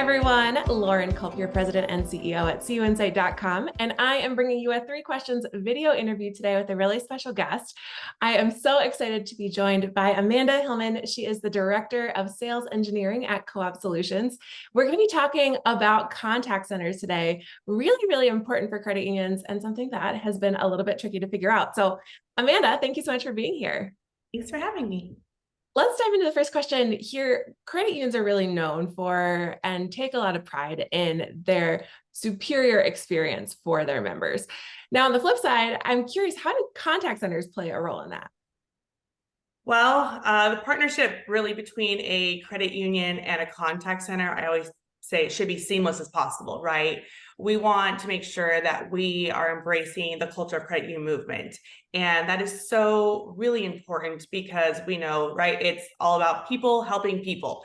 everyone, Lauren Culp, your president and CEO at CUInsight.com, and I am bringing you a 3 questions video interview today with a really special guest. I am so excited to be joined by Amanda Hillmann. She is the Director of Sales Engineering at Co-op Solutions. We're going to be talking about contact centers today, really important for credit unions and something that has been a little bit tricky to figure out. So Amanda, thank you so much for being here. Thanks for having me. Let's dive into the first question here. Credit unions are really known for and take a lot of pride in their superior experience for their members. Now, on the flip side, I'm curious, how do contact centers play a role in that? Well, the partnership really between a credit union and a contact center, I always say it should be seamless as possible, right? We want to make sure that we are embracing the culture of credit union movement. And that is so really important because we know, right, it's all about people helping people.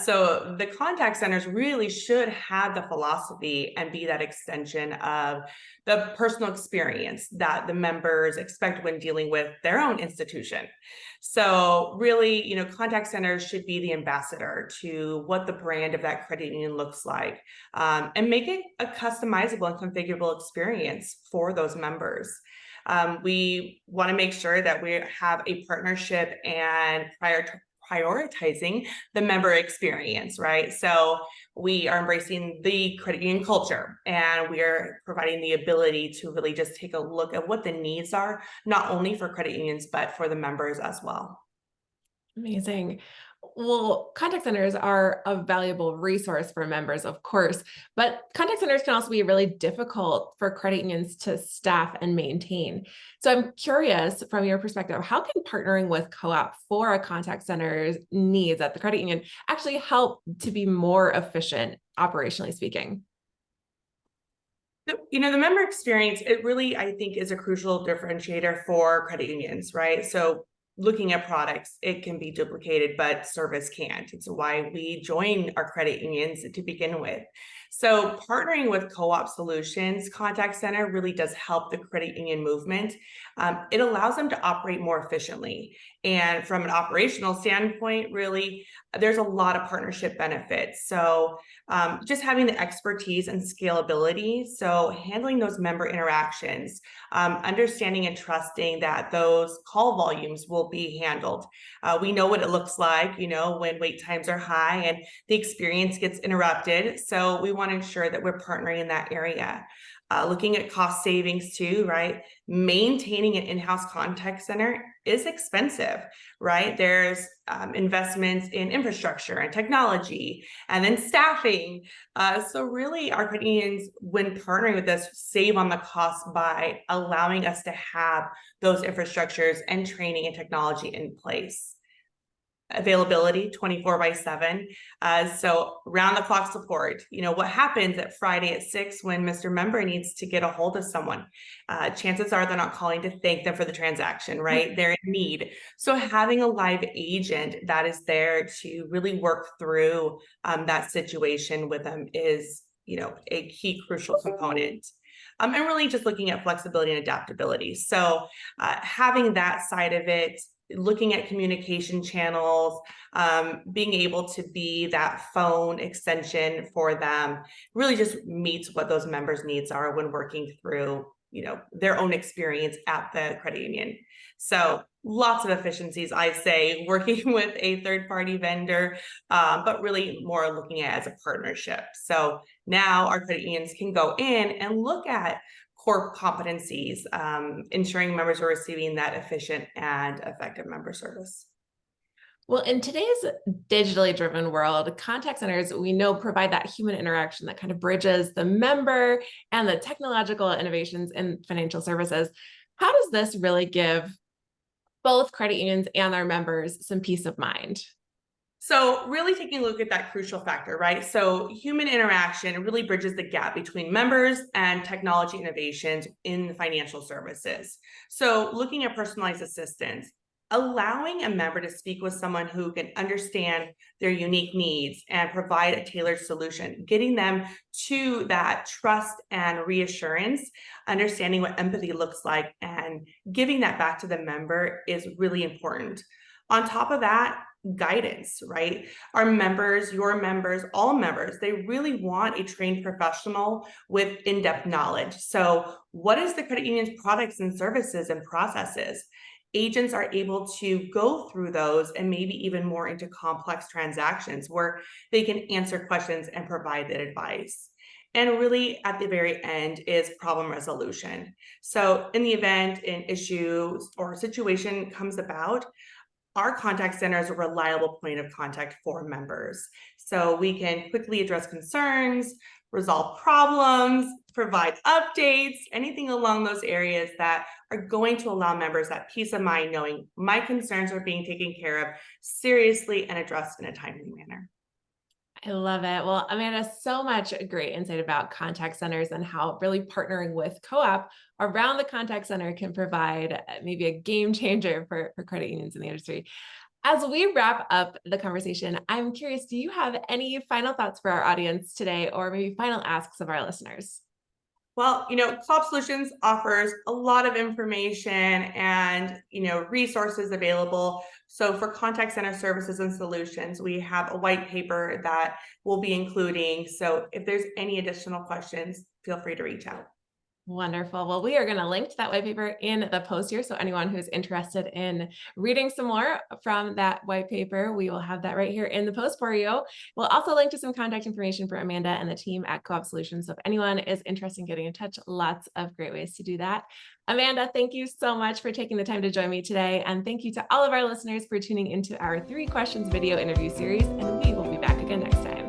So the contact centers really should have the philosophy and be that extension of the personal experience that the members expect when dealing with their own institution. So really, contact centers should be the ambassador to what the brand of that credit union looks like, and make it a customizable and configurable experience for those members. We want to make sure that we have a partnership and prioritizing the member experience, right? So we are embracing the credit union culture, and we are providing the ability to really just take a look at what the needs are, not only for credit unions, but for the members as well. Amazing. Well, contact centers are a valuable resource for members, of course, but contact centers can also be really difficult for credit unions to staff and maintain. So I'm curious, from your perspective, how can partnering with Co-op for a contact center's needs at the credit union actually help to be more efficient, operationally speaking? The member experience, it really, I think, is a crucial differentiator for credit unions, right? So looking at products, it can be duplicated, but service can't. It's why we join our credit unions to begin with. So partnering with Co-op Solutions Contact Center really does help the credit union movement. It allows them to operate more efficiently. And from an operational standpoint, really, there's a lot of partnership benefits. So just having the expertise and scalability, so handling those member interactions, understanding and trusting that those call volumes will be handled. We know what it looks like, when wait times are high and the experience gets interrupted. So we want to ensure that we're partnering in that area. Looking at cost savings too, right? Maintaining an in-house contact center is expensive, right? There's investments in infrastructure and technology, and then staffing. So really, our credit unions, when partnering with us, save on the cost by allowing us to have those infrastructures and training and technology in place. Availability 24/7. So round the clock support. What happens at Friday at 6 when Mr. Member needs to get a hold of someone? Chances are they're not calling to thank them for the transaction, right? They're in need. So having a live agent that is there to really work through that situation with them is, a key crucial component. And really just looking at flexibility and adaptability. So having that side of it, looking at communication channels, being able to be that phone extension for them, really just meets what those members' needs are when working through, their own experience at the credit union. So lots of efficiencies, I say, working with a third-party vendor, but really more looking at it as a partnership. So now our credit unions can go in and look at core competencies, ensuring members are receiving that efficient and effective member service. Well, in today's digitally driven world, contact centers, we know, provide that human interaction that kind of bridges the member and the technological innovations in financial services. How does this really give both credit unions and their members some peace of mind? So really taking a look at that crucial factor, right? So human interaction really bridges the gap between members and technology innovations in financial services. So looking at personalized assistance, allowing a member to speak with someone who can understand their unique needs and provide a tailored solution, getting them to that trust and reassurance, understanding what empathy looks like, and giving that back to the member is really important. On top of that, guidance, right? Our members, your members, all members, they really want a trained professional with in-depth knowledge. So what is the credit union's products and services and processes? Agents are able to go through those and maybe even more into complex transactions where they can answer questions and provide that advice. And really at the very end is problem resolution. So in the event an issue or situation comes about, our contact center is a reliable point of contact for members. So we can quickly address concerns, resolve problems, provide updates, anything along those areas that are going to allow members that peace of mind knowing my concerns are being taken care of seriously and addressed in a timely manner. I love it. Well, Amanda, so much great insight about contact centers and how really partnering with co-op around the contact center can provide maybe a game changer for credit unions in the industry. As we wrap up the conversation, I'm curious, do you have any final thoughts for our audience today, or maybe final asks of our listeners? Well, Culp Solutions offers a lot of information and, resources available. So for contact center services and solutions, we have a white paper that we'll be including. So if there's any additional questions, feel free to reach out. Wonderful. Well, we are going to link to that white paper in the post here. So anyone who's interested in reading some more from that white paper, we will have that right here in the post for you. We'll also link to some contact information for Amanda and the team at Co-op Solutions. So if anyone is interested in getting in touch, lots of great ways to do that. Amanda, thank you so much for taking the time to join me today. And thank you to all of our listeners for tuning into our 3 questions video interview series. And we will be back again next time.